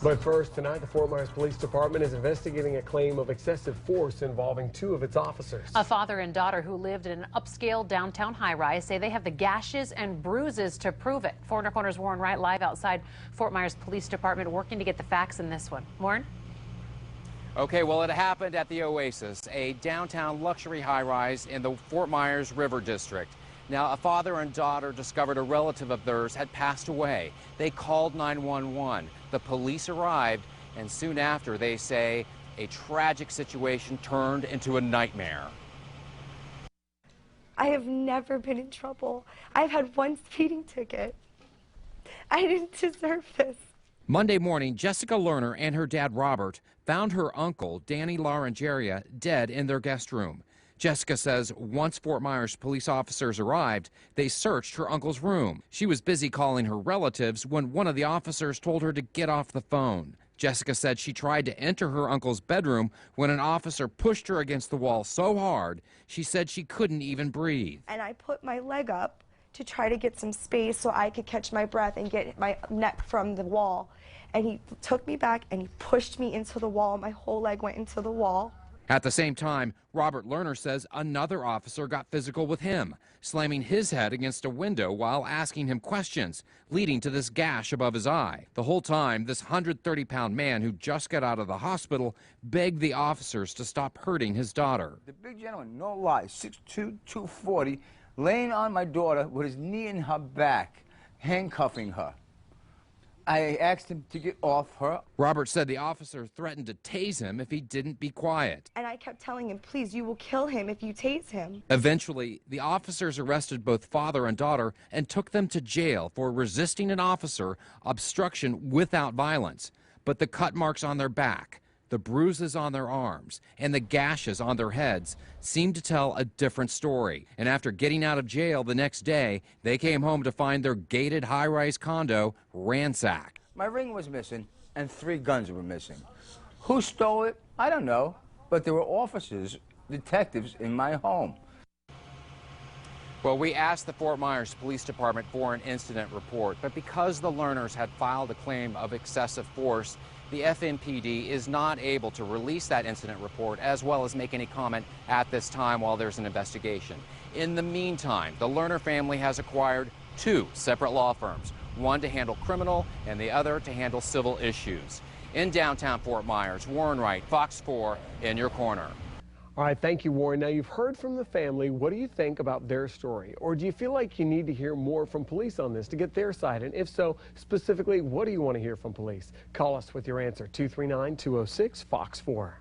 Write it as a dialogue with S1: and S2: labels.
S1: But first, tonight, the Fort Myers Police Department is investigating a claim of excessive force involving 2 of its officers.
S2: A father and daughter who lived in an upscale downtown high-rise say they have the gashes and bruises to prove it. 4 Corner's Warren Wright live outside Fort Myers Police Department working to get the facts in this one. Warren?
S3: Okay, well, it happened at the Oasis, a downtown luxury high-rise in the Fort Myers River District. Now, a father and daughter discovered a relative of theirs had passed away. They called 911. The police arrived, and soon after, they say, a tragic situation turned into a nightmare.
S4: I have never been in trouble. I've had 1 speeding ticket. I didn't deserve this.
S3: Monday morning, Jessica Lerner and her dad, Robert, found her uncle, Danny Laranjeria, dead in their guest room. Jessica says once Fort Myers police officers arrived, they searched her uncle's room. She was busy calling her relatives when one of the officers told her to get off the phone. Jessica said she tried to enter her uncle's bedroom when an officer pushed her against the wall so hard, she said she couldn't even breathe.
S4: And I put my leg up to try to get some space so I could catch my breath and get my neck from the wall. And he took me back and he pushed me into the wall. My whole leg went into the wall.
S3: At the same time, Robert Lerner says another officer got physical with him, slamming his head against a window while asking him questions, leading to this gash above his eye. The whole time, this 130-pound man who just got out of the hospital begged the officers to stop hurting his daughter.
S5: The big gentleman, no lie, 6'2", 240, laying on my daughter with his knee in her back, handcuffing her. I asked him to get off her.
S3: Robert said the officer threatened to tase him if he didn't be quiet.
S4: And I kept telling him, please, you will kill him if you tase him.
S3: Eventually, the officers arrested both father and daughter and took them to jail for resisting an officer, obstruction without violence. But the cut marks on their back, the bruises on their arms, and the gashes on their heads seemed to tell a different story. And after getting out of jail the next day, they came home to find their gated high-rise condo ransacked.
S5: My ring was missing, and 3 guns were missing. Who stole it? I don't know. But there were officers, detectives in my home.
S3: Well, we asked the Fort Myers Police Department for an incident report, but because the Lerners had filed a claim of excessive force, the FMPD is not able to release that incident report as well as make any comment at this time while there's an investigation. In the meantime, the Lerner family has acquired 2 separate law firms, one to handle criminal and the other to handle civil issues. In downtown Fort Myers, Warren Wright, Fox 4, in your corner.
S1: All right, thank you, Warren. Now, you've heard from the family. What do you think about their story? Or do you feel like you need to hear more from police on this to get their side? And if so, specifically, what do you want to hear from police? Call us with your answer, 239-206-FOX4.